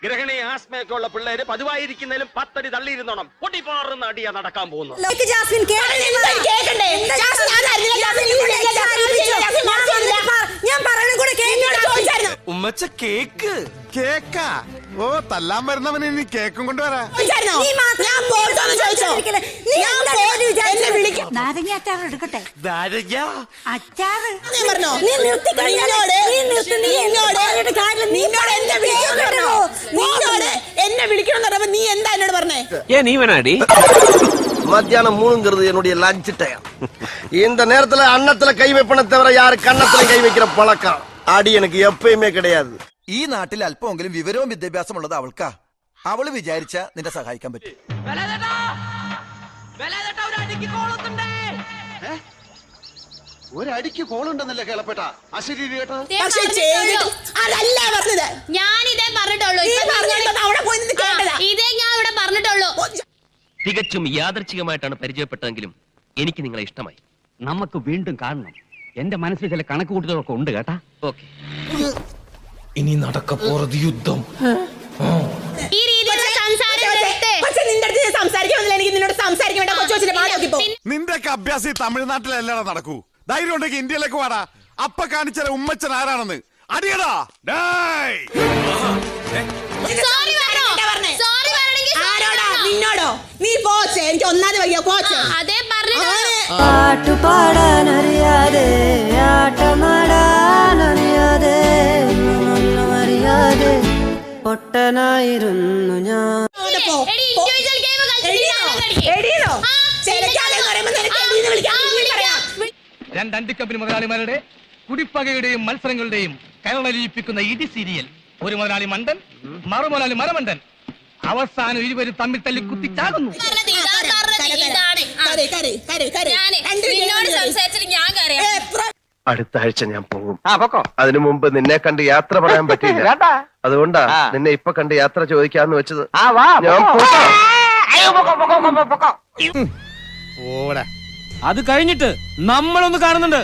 ഗ്രഹണി ആസ്മയൊക്കെ ഉള്ള പിള്ളേര് പതിവായിരിക്കുന്നതിലും 10 അടി തള്ളിയിരുന്നോണം പൊട്ടിപ്പാറുന്ന അടിയാ നടക്കാൻ പോകുന്നു. ഉമ്മച്ച കേക്ക് കേക്കാ. ഓ തല്ലാൻ വരുന്നവന് ഇനി കേക്കും കൊണ്ടുവരാ. എന്നെ വിളിക്കണം നീ എന്താ എന്നോട് പറഞ്ഞേ? നീ വേണാടി மத்தியானம் 3ங்கிறது என்னுடைய லஞ்ச் டைம். இந்த நேரத்துல அன்னத்துல கை வைப்பன தவிர யாரு கன்னத்துல கை வைக்கிற பழக்கம் அடி எனக்கு எப்பயுமே கிடையாது. ഈ നാട്ടിൽ അല്പമെങ്കിലും വിവരവും വിദ്യാഭ്യാസം ഉള്ളത് അവൾക്കാ. അവള് വിചാരിച്ച നിന്നെ സഹായിക്കാൻ പറ്റും. ഒരടിക്ക് കോളുണ്ടെന്നല്ലേ കേളപ്പെട്ട അശരീരി കേട്ടോ. ഞാനിതേ പറഞ്ഞിട്ടുള്ളൂ. ഇതേ ഞാൻ ഇവിടെ പറഞ്ഞിട്ടുള്ളൂ. തികച്ചും യാദർച്ഛികമായിട്ടാണ് പരിചയപ്പെട്ടതെങ്കിലും എനിക്ക് നിങ്ങളെ ഇഷ്ടമായി. നമുക്ക് വീണ്ടും കാണണം. എന്റെ മനസ്സിൽ ചില കണക്കുകൂട്ടലൊക്കെ ഉണ്ട് കേട്ടാ. ഓക്കെ, ഇനി നടക്കപ്പോറത് യുദ്ധം. ഈ രീതിയിലുള്ള സംസാരിക്കാൻ എനിക്ക് നിന്നോട് സംസാരിക്കാൻ വേണ്ട. നിന്റെയൊക്കെ അഭ്യാസം ഈ തമിഴ്നാട്ടിലല്ലടാ നടക്കൂ. ധൈര്യം ഉണ്ടെങ്കിൽ ഇന്ത്യയിലേക്ക് വാടാ. അപ്പ കാണിച്ച ഉമ്മച്ചൻ ആരാണെന്ന് അടിയടാ. നിന്നോടോ? നീ പോച്ചേ, എനിക്ക് ഒന്നാമത് വയ്യ പോച്ചേ. അതേ പാട്ടു പാടാനറിയാതെ ആട്ടമാടാനറിയാതെ അറിയാതെ പൊട്ടനായിരുന്നു ഞാൻ. രണ്ടണ്ടിക്കമ്പനി മുതലാളിമാരുടെ കുടിപ്പകയുടെയും മത്സരങ്ങളുടെയും കരളലിയിപ്പിക്കുന്ന ഇടി സീരിയൽ. ഒരു മുതലാളി മണ്ടൻ, മറുമുതലാളി മരമണ്ടൻ. അവസാനം ഇരുവരും തമ്മിൽ തല്ലി കുത്തിച്ചാകുന്നു. അടുത്ത ആഴ്ച ഞാൻ പോകും. അതിനു മുമ്പ് നിന്നെ കണ്ട് യാത്ര പറയാൻ പറ്റില്ല. അതുകൊണ്ടാ നിന്നെ ഇപ്പൊ കണ്ട് യാത്ര ചോദിക്കാന്ന് വെച്ചത്. അത് കഴിഞ്ഞിട്ട് നമ്മളൊന്ന് കാണുന്നുണ്ട്.